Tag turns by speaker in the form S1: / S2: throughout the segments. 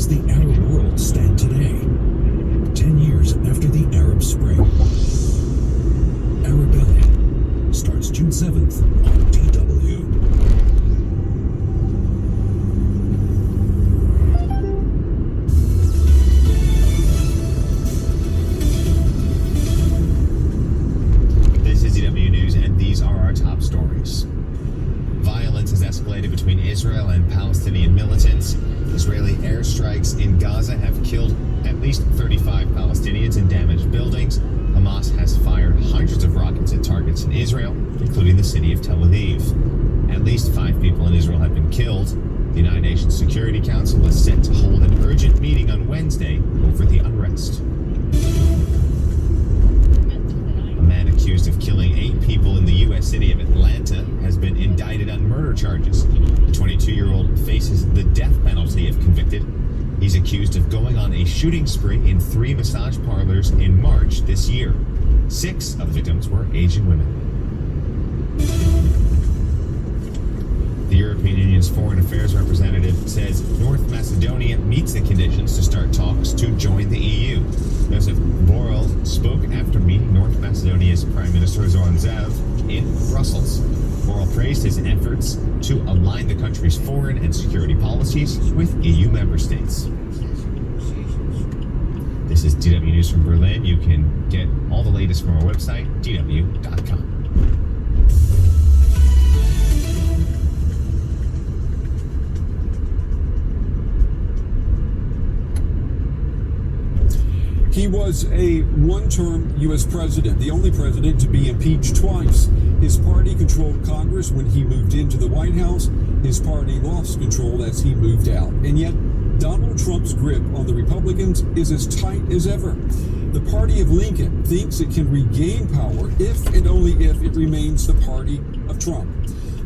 S1: does the Arab world stand today? 10 years after the Arab Spring. Arabellion starts June 7th on DW.
S2: This is DW News, and these are our top stories. Violence has escalated between Israel and Palestinian militants. Israeli airstrikes in Gaza have killed at least 35 Palestinians and damaged buildings. Hamas has fired hundreds of rockets at targets in Israel, including the city of Tel Aviv. At least 5 people in Israel have been killed. The United Nations Security Council is set to hold an urgent meeting on Wednesday over the unrest. A man accused of killing 8 people in the U.S. city of Atlanta has been indicted on murder charges. The 22-year-old faces the death penalty if convicted. He's accused of going on a shooting spree in 3 massage parlors in March this year. 6 of the victims were Asian women. The European Union's Foreign Affairs representative says North Macedonia meets the conditions to start talks to join the EU. Joseph Borrell spoke after meeting North Macedonia's Prime Minister Zoran Zaev in Brussels. Borrell praised his efforts to align the country's foreign and security policies with EU member states. This is DW News from Berlin. You can get all the latest from our website, dw.com.
S3: He was a one-term U.S. president, the only president to be impeached twice. His party controlled Congress when he moved into the White House. His party lost control as he moved out. And yet, Donald Trump's grip on the Republicans is as tight as ever. The party of Lincoln thinks it can regain power if and only if it remains the party of Trump.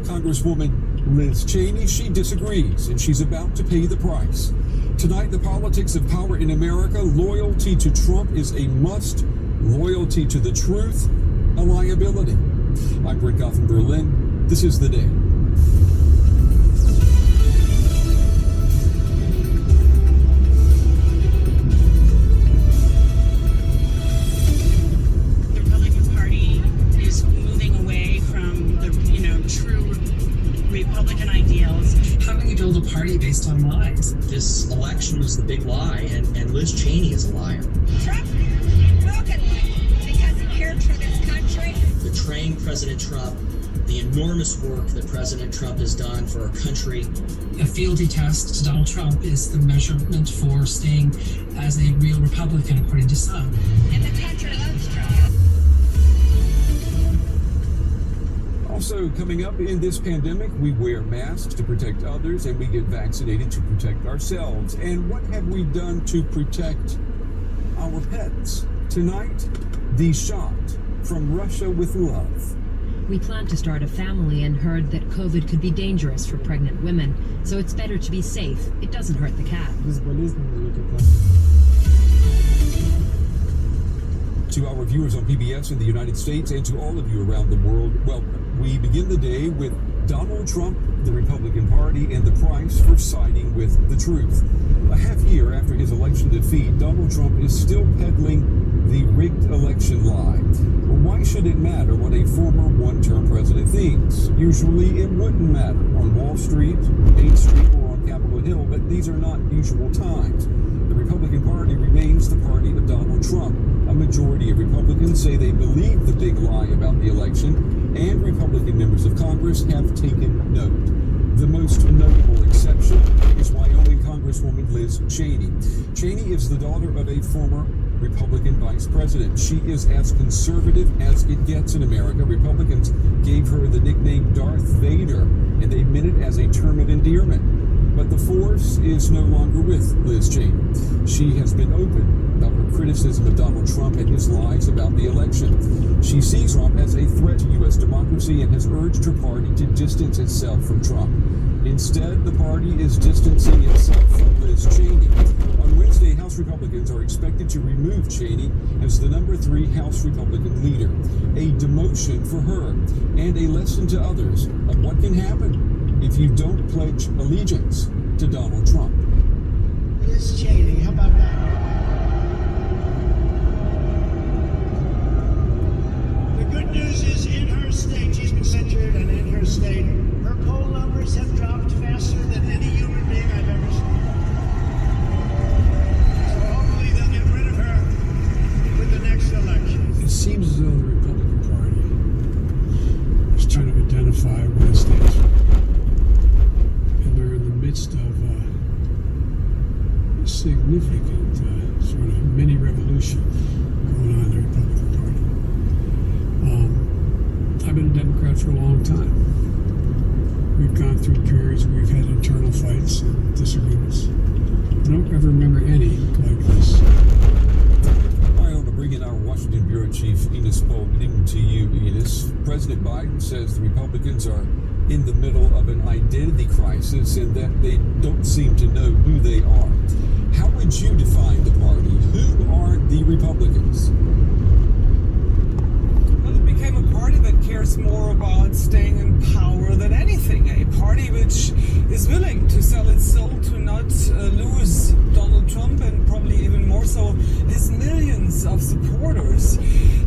S3: Congresswoman Liz Cheney, she disagrees, and she's about to pay the price. Tonight, the politics of power in America. Loyalty to Trump is a must. Loyalty to the truth, a liability. I'm Brent Goff in Berlin. This is The Day.
S4: The Republican Party is moving away from the, true Republican ideals.
S5: How can you build a party based on lies? This election was the big lie, and Liz Cheney is a liar.
S6: Trump broke it because he cared for this country.
S5: Betraying President Trump, the enormous work that President Trump has done for our country.
S7: A fealty test to Donald Trump is the measurement for staying as a real Republican, according to some.
S6: And the country loves Trump.
S3: Also, coming up in this pandemic, we wear masks to protect others and we get vaccinated to protect ourselves. And what have we done to protect our pets? Tonight, the shot from Russia with love.
S8: We plan to start a family and heard that COVID could be dangerous for pregnant women, so it's better to be safe. It doesn't hurt the cat.
S3: To our viewers on PBS in the United States and to all of you around the world, welcome. We begin the day with Donald Trump, the Republican Party, and the price for siding with the truth. A half year after his election defeat, Donald Trump is still peddling the rigged election lie. Well, why should it matter what a former one-term president thinks? Usually it wouldn't matter on Wall Street, 8th Street, or on Capitol Hill, but these are not usual times. The Republican Party remains the party of Donald Trump. A majority of Republicans say they believe the big lie about the election, and Republican members of Congress have taken note. The most notable exception is Wyoming Congresswoman Liz Cheney. Cheney is the daughter of a former Republican vice president. She is as conservative as it gets in America. Republicans gave her the nickname Darth Vader, and they meant it as a term of endearment. But the force is no longer with Liz Cheney. She has been open about her criticism of Donald Trump and his lies about the election. She sees Trump as a threat to U.S. democracy and has urged her party to distance itself from Trump. Instead, the party is distancing itself from Liz Cheney. On Wednesday, House Republicans are expected to remove Cheney as the number 3 House Republican leader. A demotion for her and a lesson to others of what can happen if you don't pledge allegiance to Donald Trump.
S9: Liz Cheney. How about that? The good news is in her state, she's been centered, and in her state, her poll numbers have dropped faster than any human being I've ever seen. So hopefully they'll get rid of her with the next election.
S10: It seems as though the Republican Party is trying to identify what it stands for. And they're in the midst of a significant sort of mini revolution going on in the Republican Party. I've been a Democrat for a long time. We've gone through periods where we've had internal fights and disagreements. I don't ever remember any like this.
S3: All right, I want to bring in our Washington Bureau Chief, Enos Spaulding, to you, Enos. President Biden says the Republicans are in the middle of an identity crisis and that they don't seem to know who they are. How would you define the party? Who are the Republicans?
S11: Well, it became a party that cares more about staying in power than anything. A party which is willing to sell its soul to not lose Donald Trump, and probably even more so his millions of supporters.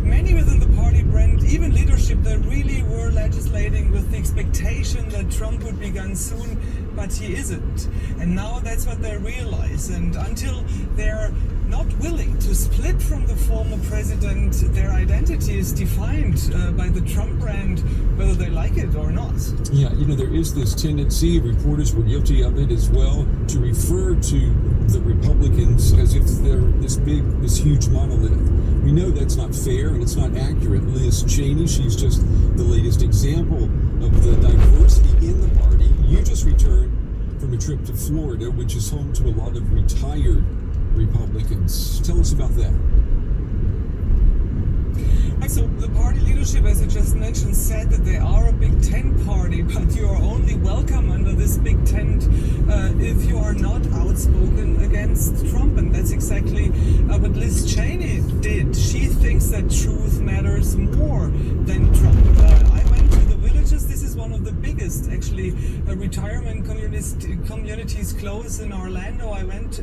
S11: Many within the party, Brent, even leadership that really were legislating with the expectation that Trump would be gone soon, but he isn't. And now that's what they realize. And until they're not willing to split from the former president, their identity is defined by the Trump brand, whether they like it or not.
S3: Yeah, you know, there is this tendency, reporters were guilty of it as well, to refer to the Republicans as if they're this huge monolith. We know that's not fair and it's not accurate. Liz Cheney, she's just the latest example of the diversity in the party. You just returned from a trip to Florida, which is home to a lot of retired Republicans. Tell us about that.
S11: So the party leadership, as you just mentioned, said that they are a Big Tent party, but you are only welcome under this big tent if you are not outspoken against Trump. And that's exactly what Liz Cheney did. She thinks that truth matters more than Trump. I went to the villages. This is one of the biggest, actually, retirement communities close in Orlando. I went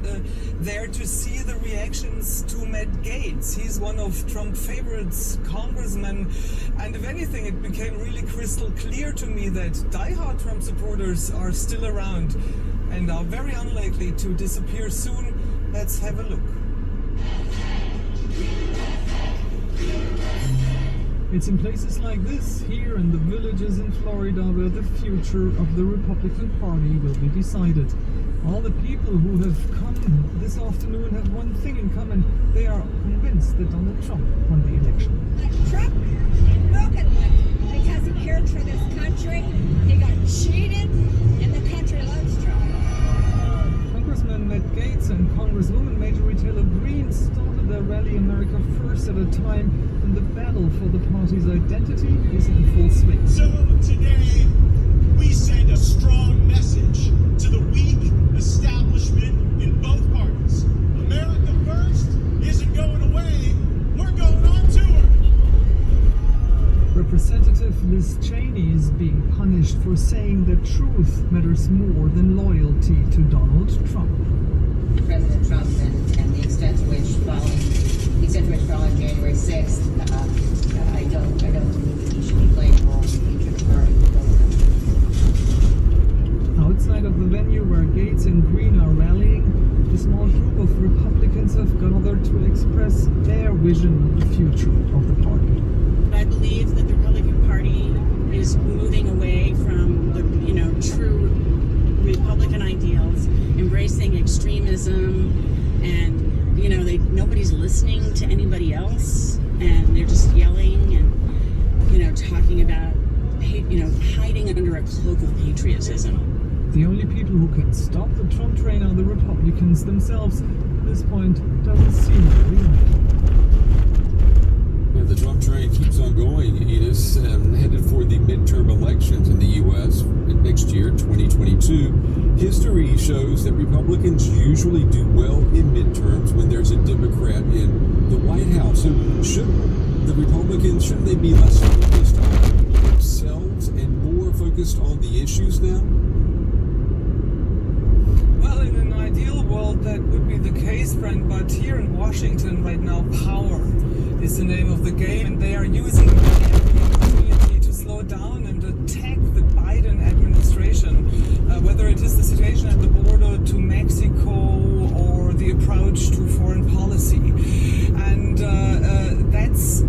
S11: there to see the reactions to Matt Gaetz. He's one of Trump's favorites, congressman, and if anything, it became really crystal clear to me that diehard Trump supporters are still around and are very unlikely to disappear soon. Let's have a look. It's in places like this, here in the villages in Florida, where the future of the Republican Party will be decided. All the people who have come this afternoon have one thing in common. They are convinced that Donald Trump won the election.
S6: Trump broken one because he cared for this country. He got cheated, and the country loves Trump.
S11: Congressman Matt Gaetz and Congresswoman Major Taylor Greene started their rally America First at a time when the battle for the party's identity is in full swing.
S9: So today, we send a strong message to the weak establishment in both parties. America First isn't going away. We're going on tour.
S11: Representative Liz Cheney is being punished for saying that truth matters more than loyalty to Donald Trump.
S12: President Trump and the extent to which following January 6th, I don't believe that he should be playing a role in the future of the party.
S11: Outside of the venue where Gaetz and Greene are rallying, a small group of Republicans have gathered to express their vision of the future of the party.
S4: I believe that the Republican Party is moving away from the, true Republican ideals, embracing extremism, and nobody's listening to anybody else, and they're just yelling and talking about hiding under a cloak of patriotism.
S11: The only people who can stop the Trump train are the Republicans themselves. At this point, doesn't seem very likely.
S3: Yeah, the Trump train keeps on going, Enos, headed for the midterm elections in the U.S. next year, 2022. History shows that Republicans usually do well in midterms when there's a Democrat in the White House. So shouldn't the Republicans, shouldn't they be less focused on themselves and more focused on the issues now?
S11: Well, in an ideal world, that would face brand, but here in Washington right now, power is the name of the game, and they are using the opportunity to slow down and attack the Biden administration, whether it is the situation at the border to Mexico or the approach to foreign policy. And that's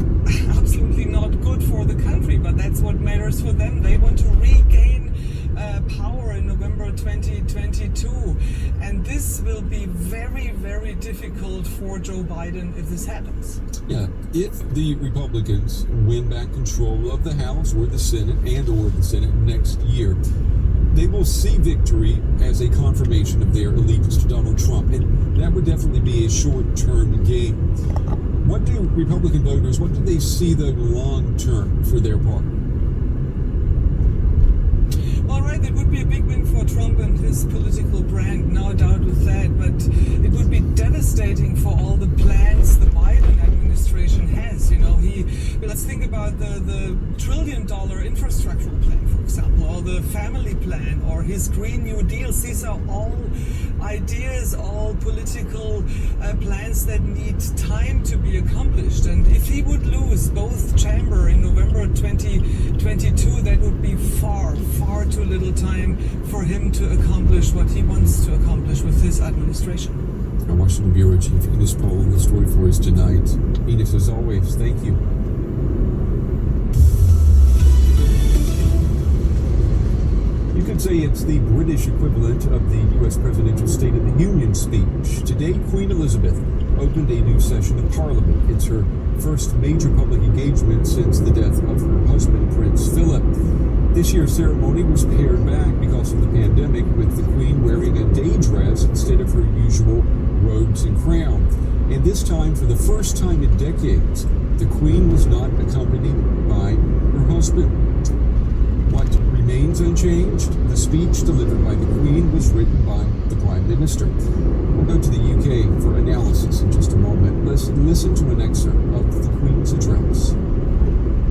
S11: absolutely not good for the country, but that's what matters for them. They want to regain power in November 2022, and this will be very, very difficult for Joe Biden if this happens.
S3: Yeah, if the Republicans win back control of the House or the Senate next year, they will see victory as a confirmation of their allegiance to Donald Trump, and that would definitely be a short-term gain. What do Republican voters, what do they see the long-term for their party?
S11: All right, it would be a big win for Trump and his political brand, no doubt with that, but it would be devastating for all the plans the Biden administration has. You know, let's think about the $1 trillion infrastructural plan, for example, or the family plan, or his Green New Deals. These are all ideas, all political plans that need time to be accomplished. And if he would lose both chamber in November 2022, that would be far, far too little time for him to accomplish what he wants to accomplish with his administration.
S3: Our Washington Bureau Chief Enos Pohl, the story for us tonight. Enos, as always, thank you. You could say it's the British equivalent of the U.S. presidential State of the Union speech. Today, Queen Elizabeth opened a new session of Parliament. It's her first major public engagement since the death of her husband, Prince Philip. This year's ceremony was pared back because of the pandemic, with the Queen wearing a day dress instead of her usual robes and crown. And this time, for the first time in decades, the Queen was not accompanied by her husband. What remains unchanged? The speech delivered by the Queen was written by the Prime Minister. We'll go to the UK for analysis in just a moment. Let's listen to an excerpt of the Queen's address.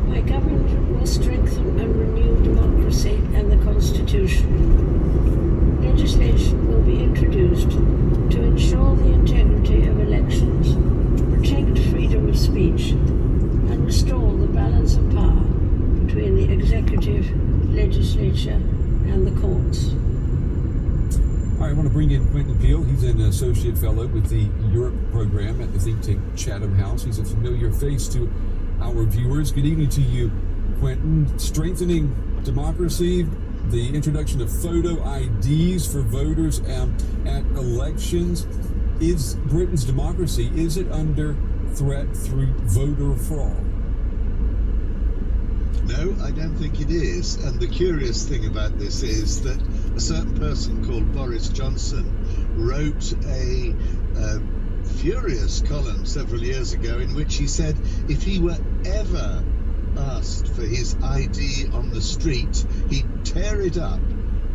S13: My government will strengthen and renew democracy and the Constitution. Legislation will be introduced to ensure the integrity of elections, protect freedom of speech, and restore the balance of power between the executive, legislature, and the courts.
S3: All right, I want to bring in Quentin Peel. He's an associate fellow with the Europe program at the think tank Chatham House. He's a familiar face to our viewers. Good evening to you, Quentin. Strengthening democracy, the introduction of photo IDs for voters at elections. Is Britain's democracy, is it under threat through voter fraud?
S14: No, I don't think it is. And the curious thing about this is that a certain person called Boris Johnson wrote a furious column several years ago in which he said if he were ever asked for his ID on the street, he'd tear it up.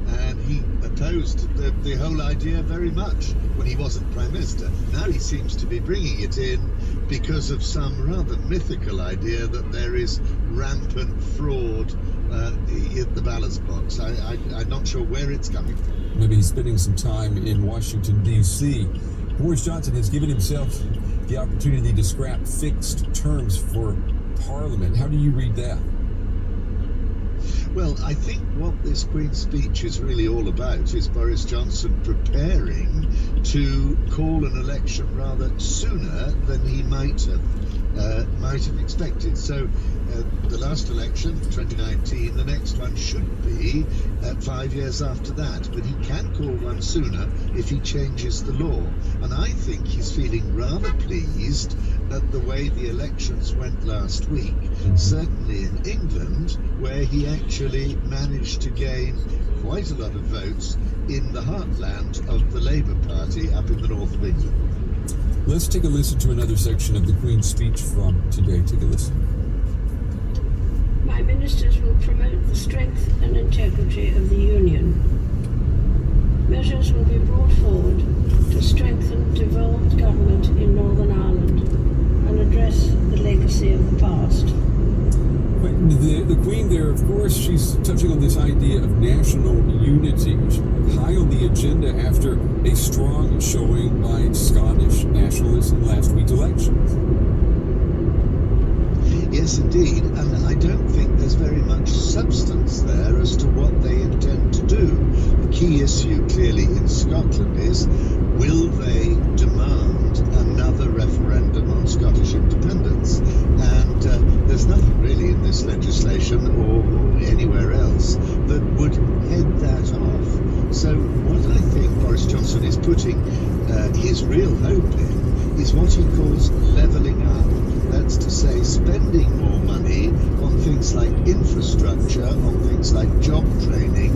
S14: And he opposed the whole idea very much when he wasn't Prime Minister. Now he seems to be bringing it in because of some rather mythical idea that there is rampant fraud in the ballot box. I'm not sure where it's coming from.
S3: Maybe he's spending some time in Washington, D.C. Boris Johnson has given himself the opportunity to scrap fixed terms for Parliament. How do you read that?
S14: Well, I think what this Queen's speech is really all about is Boris Johnson preparing to call an election rather sooner than he might have expected. So the last election, 2019, the next one should be 5 years after that. But he can call one sooner if he changes the law. And I think he's feeling rather pleased at the way the elections went last week, certainly in England, where he actually managed to gain quite a lot of votes in the heartland of the Labour Party up in the north of England.
S3: Let's take a listen to another section of the Queen's speech from today. Take a listen.
S13: My ministers will promote the strength and integrity of the Union. Measures will be brought forward to strengthen devolved government in Northern Ireland and address the legacy of the past.
S3: The Queen there, of course, she's touching on this idea of national unity, high on the agenda after a strong showing by Scottish nationalists in last week's elections.
S14: Yes, indeed, and I don't think there's very much substance there as to what they intend to do. The key issue clearly in Scotland is, will they demand another referendum on Scottish independence? And there's nothing really in this legislation or anywhere else that would head that off. So what I think Boris Johnson is putting his real hope in is what he calls levelling up. That's to say, spending more money on things like infrastructure, on things like job training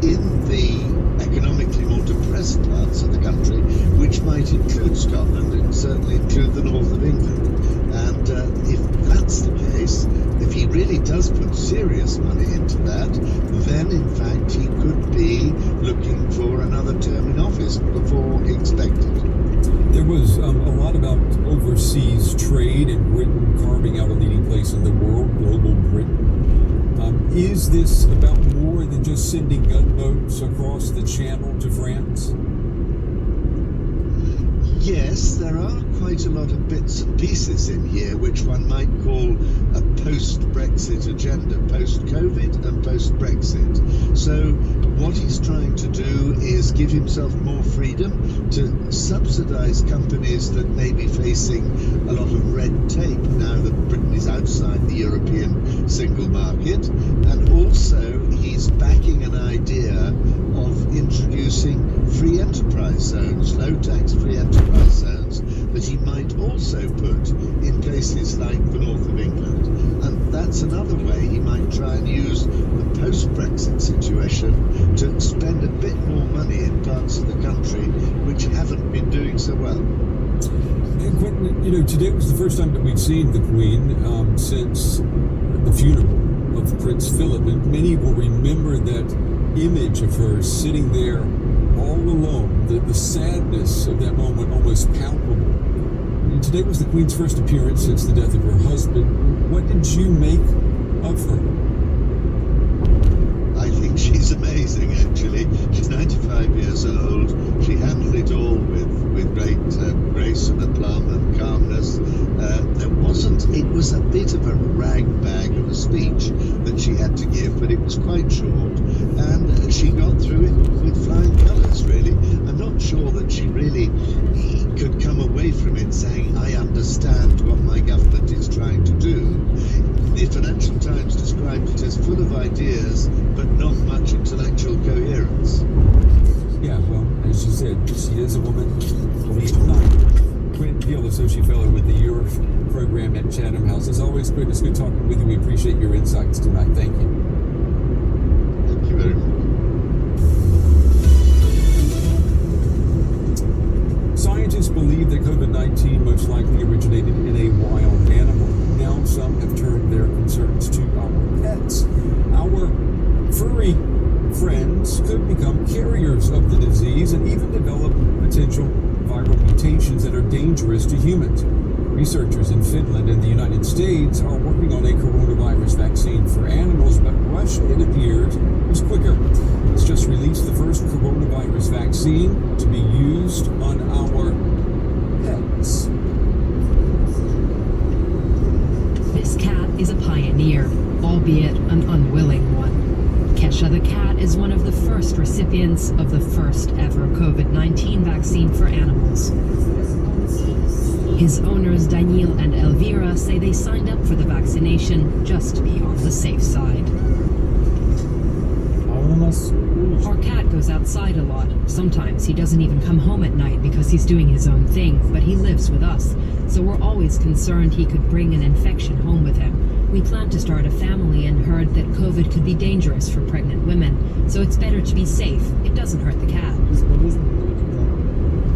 S14: in the economically more depressed parts of the country, which might include Scotland and certainly include the north of England. And if that's the case, if he really does put serious money into that, then in fact he could be looking for another term in office before expected.
S3: There was a lot about overseas trade and Britain carving out a leading place in the world, global Britain. Is this about more than just sending gunboats across the channel to France?
S14: Yes, there are quite a lot of bits and pieces in here which one might call a post-Brexit agenda, post-COVID and post-Brexit. So what he's trying to do is give himself more freedom to subsidise companies that may be facing a lot of red tape now that Britain is outside the European single market. And also he's backing an idea of introducing free enterprise zones, low-tax free enterprise zones, that he might also put in places like the north of England. And that's another way he might try and use the post-Brexit situation to spend a bit more money in parts of the country which haven't been doing so well.
S3: And Quentin, today was the first time that we'd seen the Queen since the funeral of Prince Philip, and many will remember that image of her sitting there all alone, the sadness of that moment almost palpable. And today was the Queen's first appearance since the death of her husband. What did you make of her?
S14: I think she's amazing, actually. She's 95 years old. She handled it all with great grace and aplomb and calmness. It was a bit of a ragbag of a speech that she had to give, but it was quite short. And she got through it with flying colours, really. I'm not sure that she really could come away from it saying, I understand what my government is trying to do. The Financial Times described it as full of ideas, but not much intellectual coherence.
S3: Yeah, well, as you said, she is a woman, believe it or not. Quentin Gill, Associate Fellow with the Europe Program at Chatham House. As always, Quentin, it's good talking with you. We appreciate your insights tonight. Thank you.
S14: Thank you very much.
S3: Scientists believe that COVID-19 most likely originated in a wild animal. Now some have turned their concerns to our pets. Our furry friends could become carriers of the disease and even develop potential viral mutations that are dangerous to humans. Researchers in Finland and the United States are working on a coronavirus vaccine for animals, but Russia, it appears, is quicker. It's just released the first coronavirus vaccine to be used on our pets.
S8: This cat is a pioneer, albeit an unwilling one. Kesha the cat is one of the first recipients of the first ever COVID-19 vaccine for animals. His owners Daniel and Elvira say they signed up for the vaccination just to be on the safe side. Our cat goes outside a lot. Sometimes he doesn't even come home at night because he's doing his own thing, but he lives with us, so we're always concerned he could bring an infection home with him. We plan to start a family and heard that COVID could be dangerous for pregnant women, so it's better to be safe. It doesn't hurt the cat.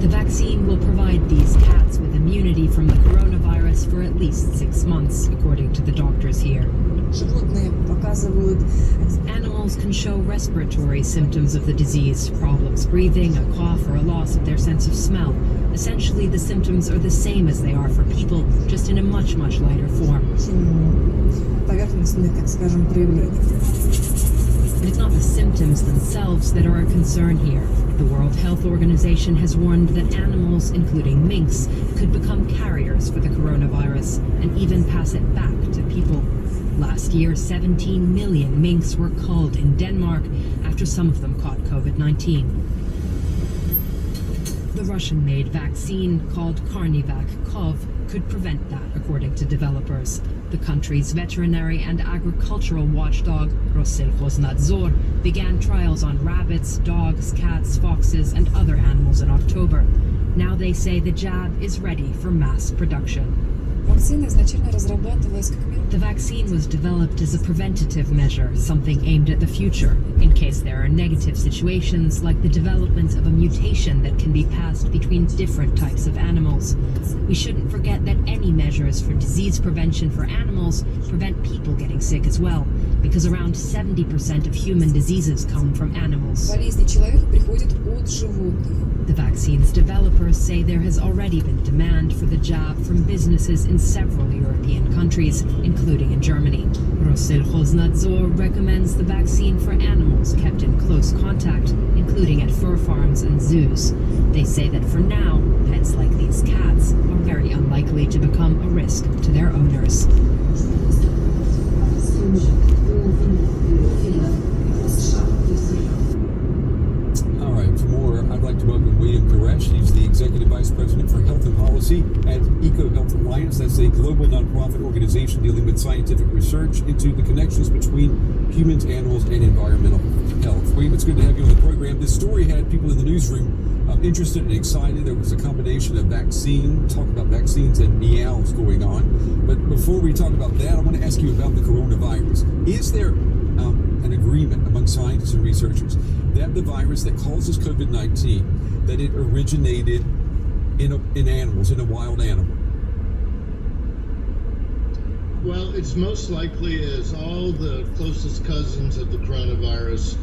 S8: The vaccine will provide these cats with immunity from the coronavirus for at least 6 months, according to the doctors here. Animals can show respiratory symptoms of the disease, problems breathing, a cough, or a loss of their sense of smell. Essentially, the symptoms are the same as they are for people, just in a much, much lighter form. But it's not the symptoms themselves that are a concern here. The World Health Organization has warned that animals, including minks, could become carriers for the coronavirus and even pass it back to people. Last year, 17 million minks were culled in Denmark after some of them caught COVID-19. The Russian-made vaccine, called Carnivac-Cov, could prevent that, according to developers. The country's veterinary and agricultural watchdog, Rossellkostnadzor, began trials on rabbits, dogs, cats, foxes, and other animals in October. Now they say the jab is ready for mass production. The vaccine was developed as a preventative measure, something aimed at the future, in case there are negative situations like the development of a mutation that can be passed between different types of animals. We shouldn't forget that any measures for disease prevention for animals prevent people getting sick as well, because around 70% of human diseases come from animals. The vaccine's developers say there has already been demand for the jab from businesses in several European countries, including in Germany. Rossellkostnadzor recommends the vaccine for animals kept in close contact, including at fur farms and zoos. They say that for now, pets like these cats are very unlikely to become a risk to their owners.
S3: All right, for more, I'd like to welcome William Koresh. He's the Executive Vice President for Health and Policy at EcoHealth Alliance. That's a global nonprofit organization dealing with scientific research into the connections between humans, animals, and environmental health. William, it's good to have you on the program. This story had people in the newsroom interested and excited. There was a combination of talk about vaccines and meows going on. But before we talk about that, I want to ask you about the coronavirus. Is there an agreement among scientists and researchers that the virus that causes COVID-19, that it originated in animals, in a wild animal?
S15: Well, it's most likely as all the closest cousins of the coronavirus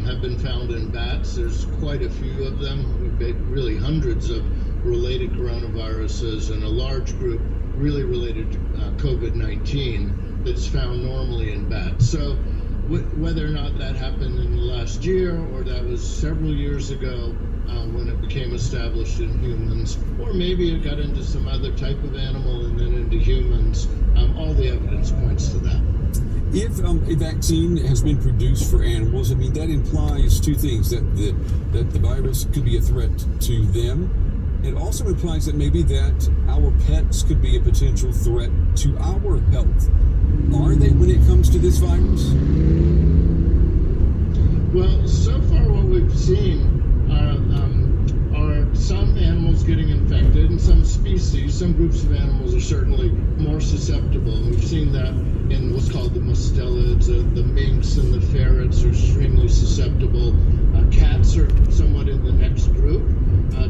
S15: have been found in bats. There's quite a few of them, really hundreds of related coronaviruses, and a large group really related to COVID-19 that's found normally in bats. So whether or not that happened in the last year or that was several years ago when it became established in humans, or maybe it got into some other type of animal and then into humans, all the evidence points to that.
S3: If a vaccine has been produced for animals, I mean, that implies two things, that the virus could be a threat to them. It also implies that maybe that our pets could be a potential threat to our health. Are they when it comes to this virus?
S15: Well, so far what we've seen are some animals getting infected, and some species, some groups of animals are certainly more susceptible. And we've seen that in what's called the mustelids. The minks and the ferrets are extremely susceptible. Cats are somewhat in the next group.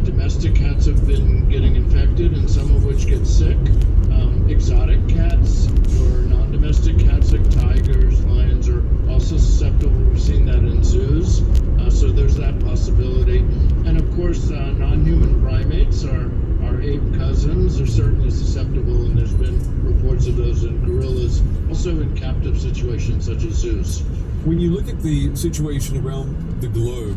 S15: Domestic cats have been getting infected, and some of which get sick. Exotic cats or non-domestic cats like tigers, lions are also susceptible. We've seen that in zoos, so there's that possibility. And of course, non-human primates, our ape cousins, are certainly susceptible, and there's been reports of those in gorillas, also in captive situations such as zoos.
S3: When you look at the situation around the globe,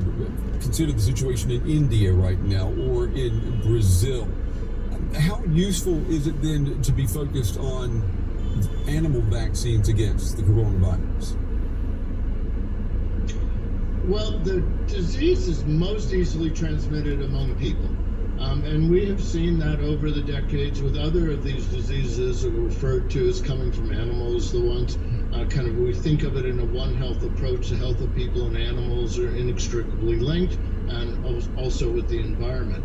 S3: consider the situation in India right now or in Brazil, how useful is it then to be focused on animal vaccines against the coronavirus?
S15: Well, the disease is most easily transmitted among people. And we have seen that over the decades with other of these diseases that are referred to as coming from animals. The ones we think of it in a One Health approach. The health of people and animals are inextricably linked, and also with the environment.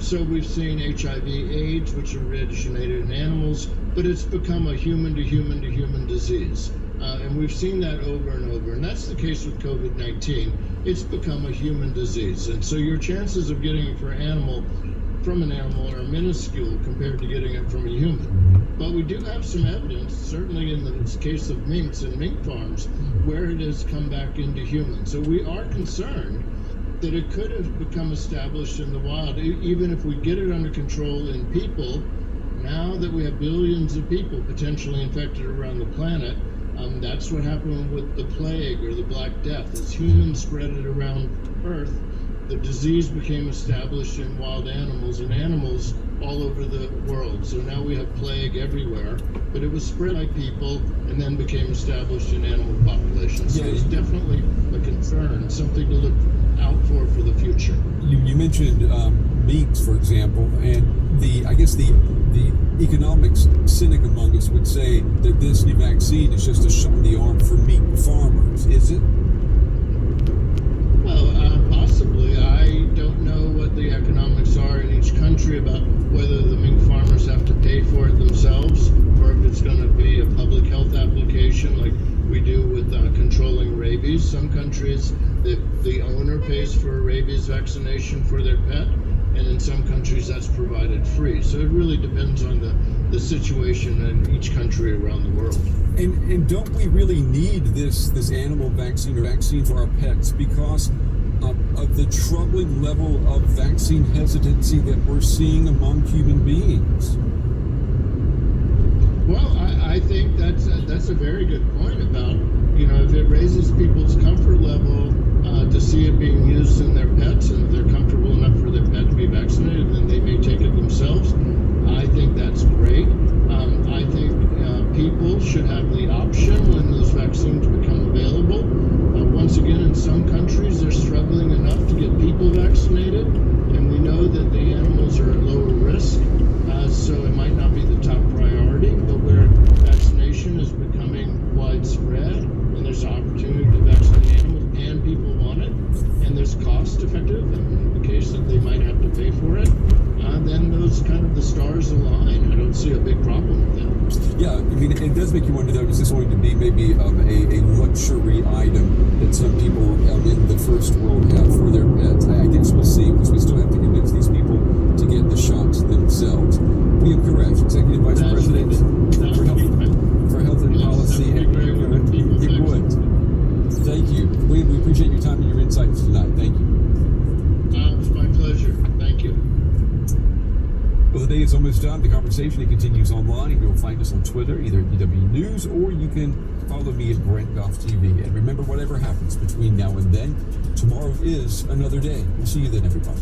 S15: So we've seen HIV/AIDS, which originated in animals, but it's become a human-to-human-to-human disease. And we've seen that over and over. And that's the case with COVID-19. It's become a human disease. And so your chances of getting it from an animal are minuscule compared to getting it from a human. But we do have some evidence, certainly in the case of minks and mink farms, where it has come back into humans. So we are concerned that it could have become established in the wild, even if we get it under control in people. Now that we have billions of people potentially infected around the planet, that's what happened with the plague or the Black Death. As humans spread it around Earth, the disease became established in wild animals and animals all over the world. So now we have plague everywhere, but it was spread by people and then became established in animal populations. So it's definitely a concern, something to look out for the future.
S3: You mentioned meat, for example, and I guess the economics cynic among us would say that this new vaccine is just a shot in the arm for meat farmers. Is it?
S15: Well, possibly. I don't know what the economics are in each country about whether the mink farmers have to pay for it themselves or if it's going to be a public health application like we do with controlling rabies. Some countries, the owner pays for a rabies vaccination for their pet, and in some countries that's provided free. So it really depends on the situation in each country around the world.
S3: And don't we really need this animal vaccine or vaccine for our pets because of the troubling level of vaccine hesitancy that we're seeing among human beings?
S15: Well, I think that's a very good point about, if it raises people's comfort level to see it being used in their pets, and if they're comfortable enough for their pet to be vaccinated, then they may take it themselves. I think that's great. I think people should have the option when those vaccines become available. Once again, in some countries, they're struggling enough to get people vaccinated, and we know that the animals are at lower risk, so it might not be the top priority, but where vaccination is becoming widespread, and there's an opportunity to vaccinate animals, and people want it, and there's cost effective, in the case that they might have to pay for it, then those kind of the stars align. I don't see a big problem with that.
S3: Yeah, I mean, it does make you wonder, though, is this going to be maybe a luxury item that some people in the first world have for their pets? I guess we'll see, because we still have to convince these people to get the shots themselves. William Koresh, Executive Vice President for Health and Policy. It would. Thank you. William, we appreciate your time and your insights tonight. Thank you.
S15: It's my pleasure. Thank you.
S3: Well, the day is almost done. The conversation, it continues online. You'll find us on Twitter, either at DW News, or you can follow me at Brent Goff TV. And remember, whatever happens between now and then, tomorrow is another day. We'll see you then, everybody.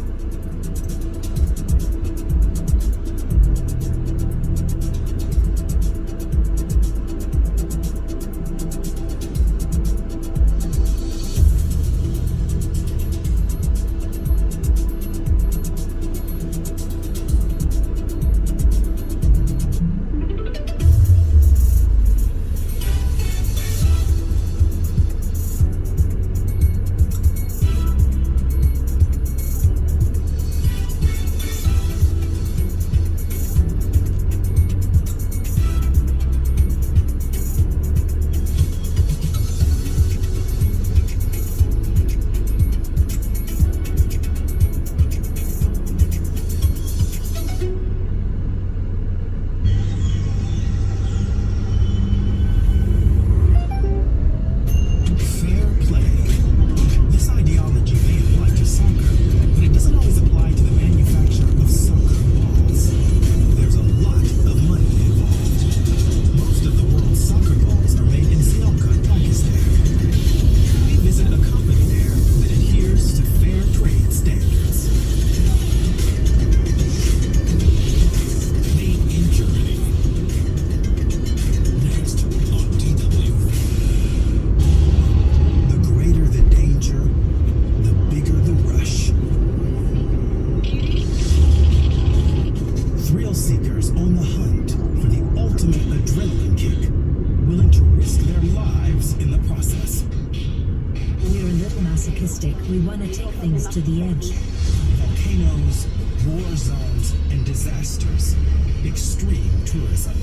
S16: We want to take things to the edge.
S1: Volcanoes, war zones, and disasters. Extreme tourism.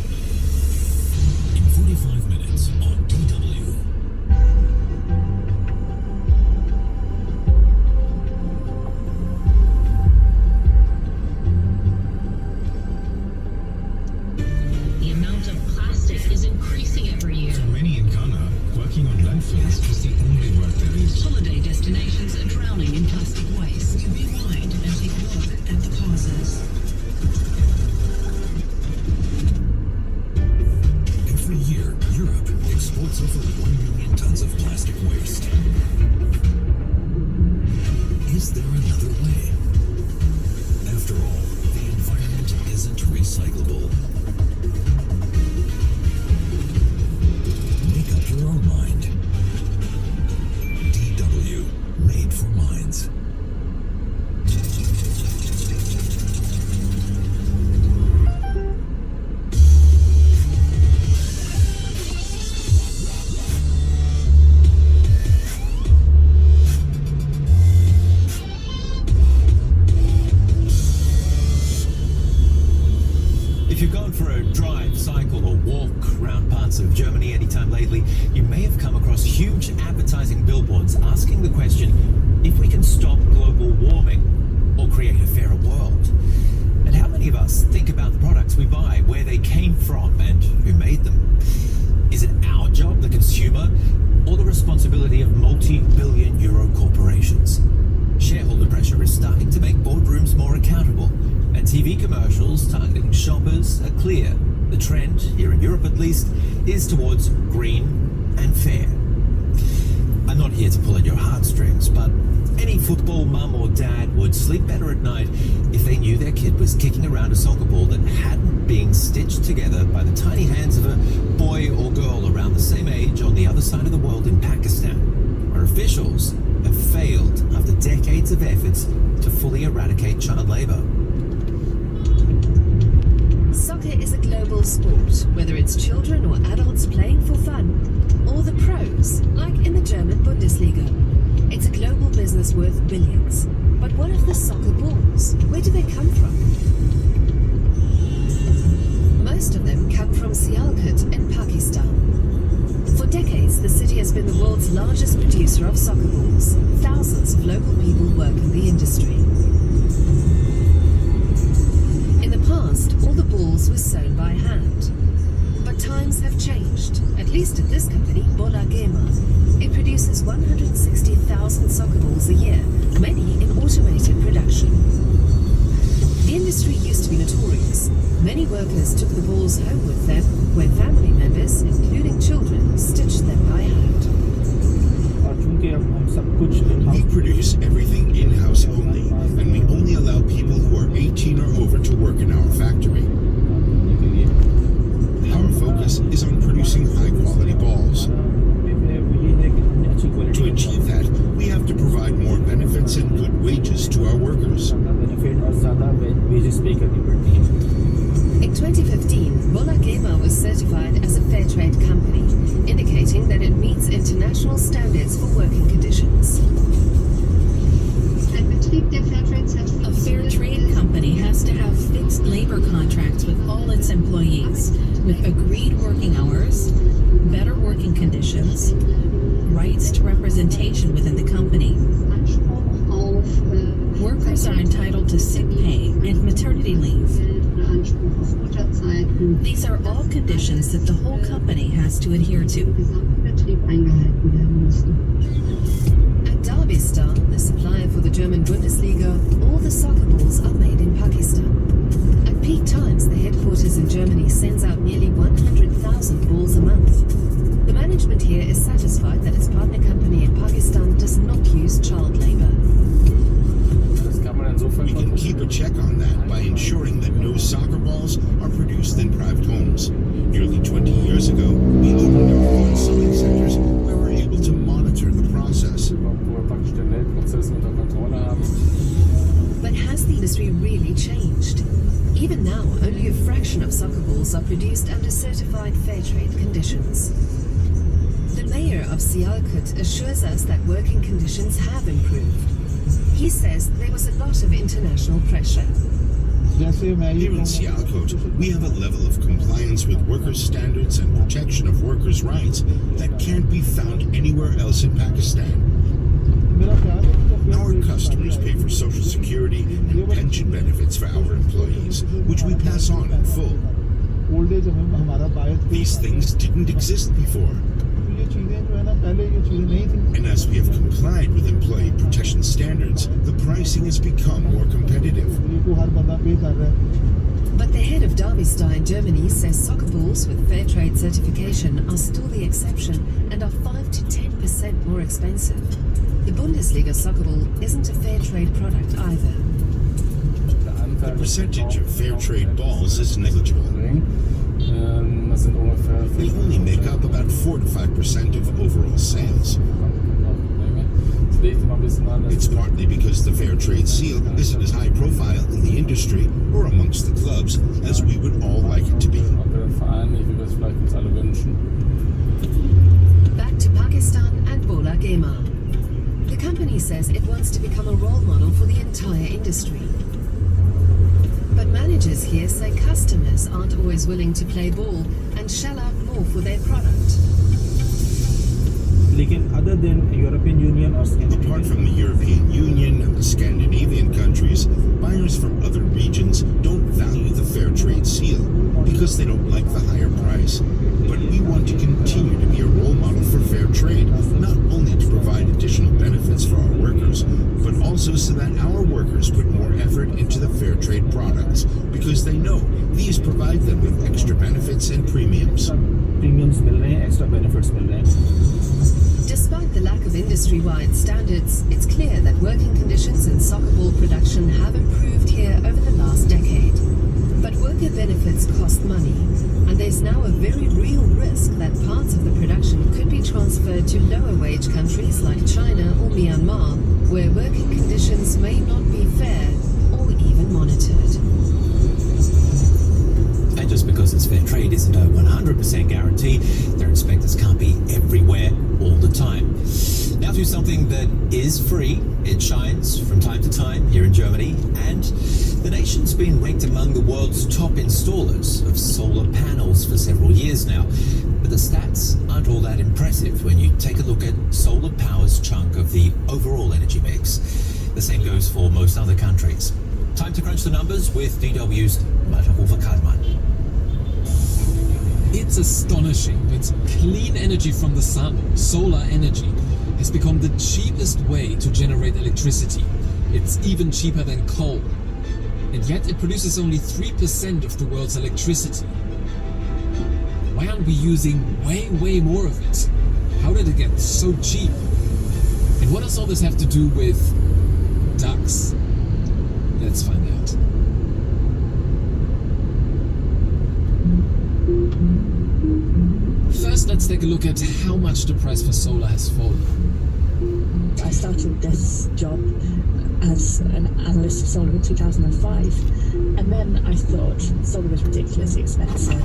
S1: In 45 minutes on DW.
S17: The amount of plastic is increasing every year.
S1: For many in Ghana, working on landfills is the only work there is.
S17: Holiday destinations are drowning in plastic waste.
S16: We rewind and take a look at the causes.
S1: Every year, Europe exports over 1 million tons of plastic waste. Is there another
S18: If you've gone for a drive, cycle or walk around parts of Germany anytime lately, you may have come across huge advertising billboards asking the question if we can stop global warming or create a fairer world. And how many of us think about the products we buy, where they came from and who made them? Is it our job, the consumer, or the responsibility of multi-billion euro corporations? Shareholder pressure is starting to make boardrooms more accountable, and TV commercials targeting shoppers are clear. The trend, here in Europe at least, is towards green and fair. I'm not here to pull at your heartstrings, but any football mum or dad would sleep better at night if they knew their kid was kicking around a soccer ball that hadn't been stitched together by the tiny hands of a boy or girl around the same age on the other side of the world in Pakistan, where officials have failed after decades of efforts to fully eradicate child labor.
S19: Soccer is a global sport, whether it's children or adults playing for fun, or the pros, like in the German Bundesliga. It's a global business worth billions. But what of the soccer balls? Where do they come from? Most of them come from Sialkot in Pakistan. For decades, the city has been the world's largest producer of soccer balls. Thousands of local people work in the industry. In the past, all the balls were sewn by hand. But times have changed, at least at this company, Bola Gema. It produces 160,000 soccer balls a year, many in automated production. The industry used to be notorious. Many workers took the balls home with them, where family members, including children, stitched them by hand.
S20: We produce everything in-house only, and we only allow people who are 18 or over to work in our factory. Our focus is on producing high-quality balls. To achieve that, we have to provide more benefits and good wages to our workers.
S19: In 2015, Bola Gema was certified as a fair trade company, indicating that it meets international standards for working conditions.
S17: A fair trade company has to have fixed labor contracts with all its employees, with agreed working hours, better working conditions, rights to representation within the company. Workers are entitled to sick pay and maternity leave. These are all conditions that the whole company has to adhere to.
S19: At Derby Star, the supplier for the German Bundesliga, all the soccer balls are made in Pakistan. At peak times, the headquarters in Germany sends out nearly 100,000 balls a month. The management here is satisfied that its partner company in Pakistan does not use child labor.
S20: We can keep a check on that by ensuring that no soccer balls are produced in private homes. Nearly 20 years ago, we opened our own sewing centers where we're able to monitor the process.
S19: But has the industry really changed? Even now, only a fraction of soccer balls are produced under certified fair trade conditions. The mayor of Sialkot assures us that working conditions have improved. He says there was a lot of international pressure.
S20: Here in Sialkot, we have a level of compliance with workers' standards and protection of workers' rights that can't be found anywhere else in Pakistan. Our customers pay for Social Security and pension benefits for our employees, which we pass on in full. These things didn't exist before. And as we have complied with employee protection standards, the pricing has become more competitive.
S19: But the head of Derby Star in Germany says soccer balls with fair trade certification are still the exception and are 5 to 10% more expensive. The Bundesliga soccer ball isn't a fair trade product either.
S20: The percentage of fair trade balls is negligible. They only make up about 4 to 5% of overall sales. It's partly because the fair trade seal isn't as high profile in the industry or amongst the clubs as we would all like it to be.
S19: Back to Pakistan and Bola Gema. The company says it wants to become a role model for the entire industry. But managers here say customers aren't always willing to play ball and shell out more for their product.
S21: Other than European Union or
S20: Apart from the European Union and the Scandinavian countries, buyers from other regions don't value the fair trade seal because they don't like the higher price. But we want to continue to be a role model for fair trade, not only to provide additional benefits for our workers, but also so that our workers put more effort into the fair trade products because they know these provide them with extra benefits and premiums.
S21: Premiums मिल रहे हैं, extra benefits मिल रहे हैं.
S19: Despite the lack of industry-wide standards, it's clear that working conditions in soccer ball production have improved here over the last decade. But worker benefits cost money, and there's now a very real risk that parts of the production could be transferred to lower-wage countries like China or Myanmar, where working conditions may not be fair or even monitored.
S18: And just because it's fair trade isn't a 100% guarantee, their inspectors can't be everywhere all the time. Now to something that is free. It shines from time to time here in Germany, and the nation's been ranked among the world's top installers of solar panels for several years now. But the stats aren't all that impressive when you take a look at solar power's chunk of the overall energy mix. The same goes for most other countries. Time to crunch the numbers with DW's Mada.
S22: It's astonishing, but clean energy from the sun, solar energy, has become the cheapest way to generate electricity. It's even cheaper than coal. And yet it produces only 3% of the world's electricity. Why aren't we using way more of it? How did it get so cheap? And what does all this have to do with ducks? Let's find out. First, let's take a look at how much the price for solar has fallen.
S23: I started this job as an analyst of solar in 2005, and then I thought solar was ridiculously expensive.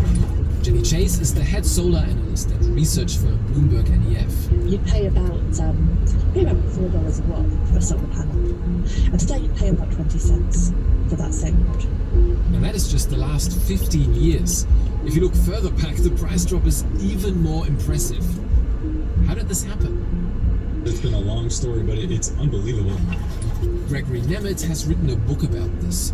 S22: Jenny Chase is the head solar analyst at research firm Bloomberg NEF.
S23: You pay about $4 a watt for a solar panel, and today you pay about 20 cents for that same watt.
S22: And that is just the last 15 years. If you look further back, the price drop is even more impressive. How did this happen?
S24: It's been a long story, but it's unbelievable.
S22: Gregory Nemeth has written a book about this.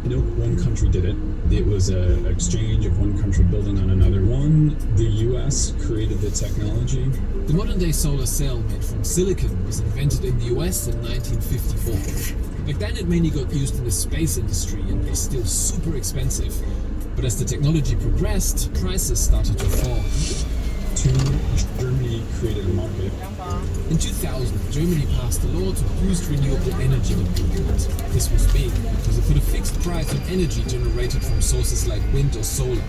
S24: No one country did it. It was an exchange of one country building on another. The US created the technology.
S22: The modern-day solar cell made from silicon was invented in the US in 1954. Back then it mainly got used in the space industry and was still super expensive. But as the technology progressed, prices started to fall.
S24: Germany created a market.
S22: In 2000, Germany passed a law to boost renewable energy development. This was big because it put a fixed price on energy generated from sources like wind or solar.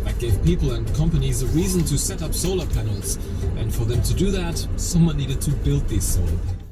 S22: That gave people and companies a reason to set up solar panels. And for them to do that, someone needed to build these solar panels.